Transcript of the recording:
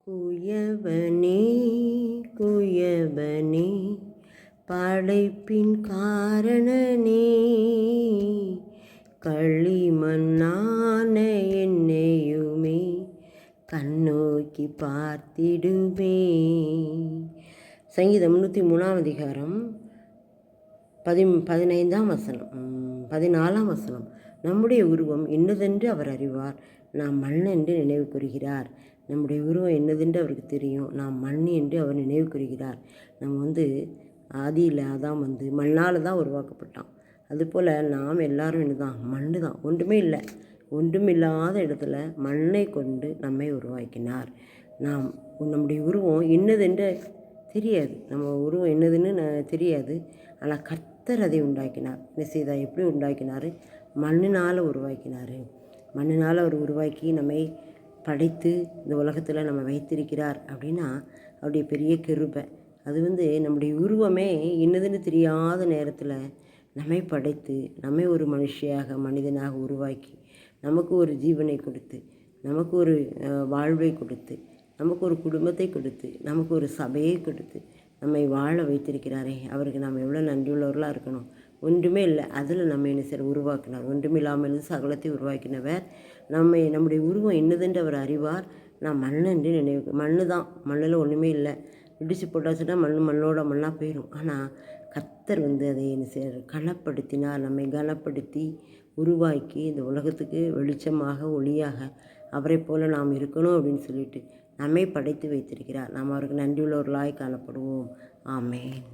குயவனே குயவனே படைப்பின் காரணனே, களிமண்ணான என்னையுமே கண்ணோக்கி பார்த்திடுமே. சங்கீதம் 103 அதிகாரம் 15ஆம் வசனம் 14ஆம் வசனம். நம்முடைய உருவம் என்னதென்று அவர் அறிவார், நாம் மண் என்று நினைவு கூறுகிறார். நம்முடைய உருவம் என்னதென்று அவருக்கு தெரியும், நாம் மண் என்று அவர் நினைவு கூறுகிறார். நம்ம ஆதியில் அதான் மண்ணால் தான் உருவாக்கப்பட்டான். அதுபோல் நாம் எல்லாரும் என்னதான் மண் தான், ஒன்றுமே இல்லை. ஒன்றுமில்லாத இடத்துல மண்ணை கொண்டு நம்மை உருவாக்கினார். நம்முடைய உருவம் என்னதென்று தெரியாது, நம்ம உருவம் என்னதுன்னு தெரியாது. ஆனால் கர்த்தர் அதை உண்டாக்கினார். என்ன செய்தார்? எப்படி உண்டாக்கினார்? மண்ணினால் உருவாக்கினார். மண்ணினால் அவர் உருவாக்கி நம்மை படைத்து இந்த உலகத்தில் நம்ம வைத்திருக்கிறார். அப்படின்னா அவருடைய பெரிய கிருபை. அது நம்முடைய உருவமே என்னதுன்னு தெரியாத நேரத்தில் நம்மை படைத்து நம்மை ஒரு மனிதனாக உருவாக்கி நமக்கு ஒரு ஜீவனை கொடுத்து, நமக்கு ஒரு வாழ்வை கொடுத்து, நமக்கு ஒரு குடும்பத்தை கொடுத்து, நமக்கு ஒரு சபையை கொடுத்து நம்மை வாழ வைத்திருக்கிறாரே, அவருக்கு நாம் எவ்வளோ நன்றியுள்ளவர்களாக இருக்கணும். ஒன்றுமே இல்லை, அதில் நம்ம என்ன செய்ய உருவாக்கினார். ஒன்றுமில்லாமல் சகலத்தை உருவாக்கினவர். நம்முடைய உருவம் என்னதென்று அவர் அறிவார். நான் மண் என்று நினைவு. மண்ணு தான், மண்ணில் ஒன்றுமே இல்லை. இடிச்சு போட்டாச்சுன்னா மண்ணோட மண்ணாக போயிடும். ஆனால் கர்த்தர் அதை என்ன செய்ய கனப்படுத்தினார். நம்மை கனப்படுத்தி உருவாக்கி இந்த உலகத்துக்கு வெளிச்சமாக ஒளியாக அவரை போல் நாம் இருக்கணும் அப்படின்னு சொல்லிட்டு நம்மை படைத்து வைத்திருக்கிறார். நாம் அவருக்கு நன்றியுள்ளவர்களாய் காணப்படுவோம். ஆமென்.